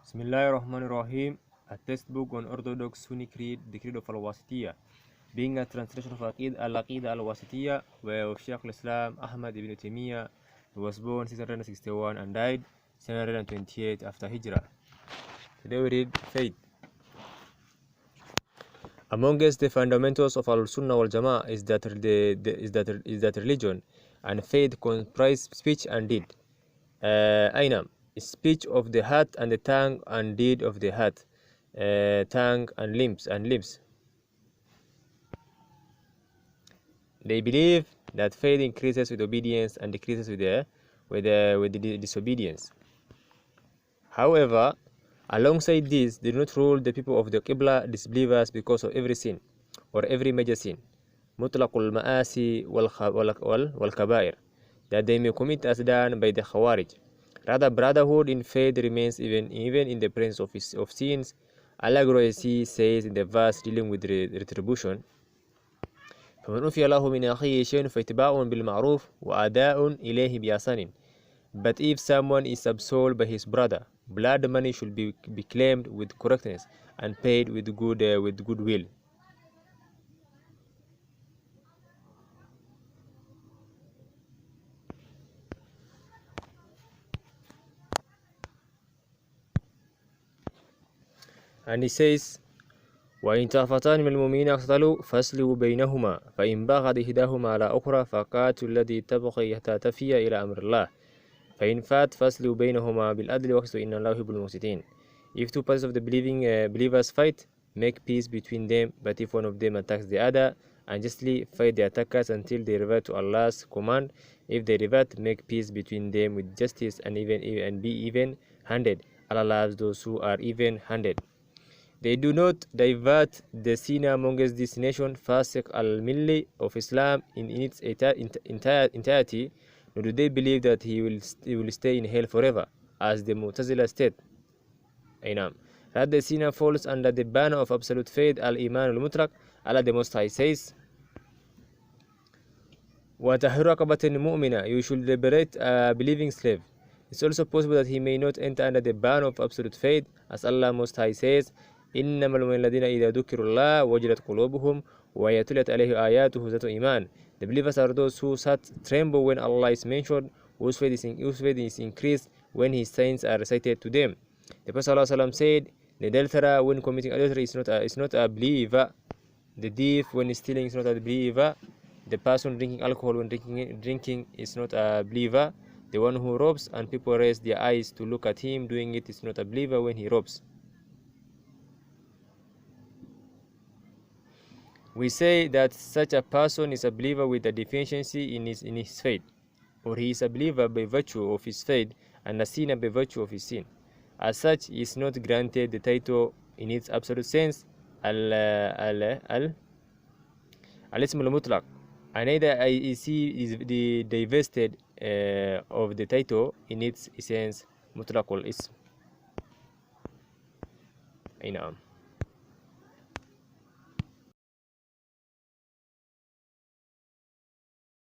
Bismillahirrahmanirrahim. A textbook on Orthodox Sunni Creed, the Creed of Al-Wasitiyya, being a translation of Al-Aqidah Al-Wasitiyya, where of Shaykh al-Islam Ahmad ibn Taymiyyah, who was born 661 and died 728 after Hijrah. Today we read faith. Amongst the fundamentals of Al-Sunnah wal Jama'ah is that religion and faith comprise speech and deed. Ainam, speech of the heart and the tongue, and deed of the heart, tongue and limbs. They believe that faith increases with obedience and decreases with the disobedience. However, alongside this, they do not rule the people of the Qibla disbelievers because of every sin or every major sin, mutlaqul ma'asi wal kabair, that they may commit as done by the Khawarij. Rather, brotherhood in faith remains even in the presence of sins. Allah says in the verse dealing with retribution, فَمَنْ أُوفِيَ لَهُ مِنْ أَخِيهِ شَيْءٌ فَاتِّبَاعٌ بِالْمَعْرُوفِ وَأَدَاءٌ إِلَيْهِ بِإِحْسَانٍ. But if someone is absolved by his brother, blood money should be claimed with correctness and paid with goodwill. And he says, وإن طائفتان من المؤمنين اقتتلوا فأصلحوا بينهما فإن بغت إحداهما على أخرى فقاتلوا التي تبغي حتى تفيء إلى أمر الله فإن فات فأصلحوا بينهما بالعدل واقسطوا إن الله يحب المقسطين. If two parties of the believers fight, make peace between them, but if one of them attacks the other, unjustly fight the attackers until they revert to Allah's command. If they revert, make peace between them with justice and be even-handed. Allah loves those who are even-handed. They do not divert the sinner amongst this nation, Fasiq al-Milli of Islam in its entirety, nor do they believe that he will stay in hell forever, as the Mu'tazila state. Rather, the sinner falls under the banner of absolute faith, al-Iman al-Mutlaq. Allah the Most High says, وَتَحْرِيرُ رَقَبَةٍ مُؤْمِنَةٍ, you should liberate a believing slave. It's also possible that he may not enter under the banner of absolute faith, as Allah Most High says, إنما المؤمنون الذين إذا ذكروا الله وجلت قلوبهم وإذا تليت عليه آياته زادتهم إيمانا. The believers are those who tremble when Allah is mentioned, whose faith is increased when His signs are recited to them. The Prophet ﷺ said, the adulterer when committing adultery is not a believer. The thief when stealing is not a believer. The person drinking alcohol when drinking is not a believer. The one who robs and people raise their eyes to look at him doing it is not a believer when he robs. We say that such a person is a believer with a deficiency in his faith, or he is a believer by virtue of his faith and a sinner by virtue of his sin. As such, he is not granted the title in its absolute sense, al-Ism al-Mutlaq, and neither is he divested of the title in its essence, Mutlaqul Ism.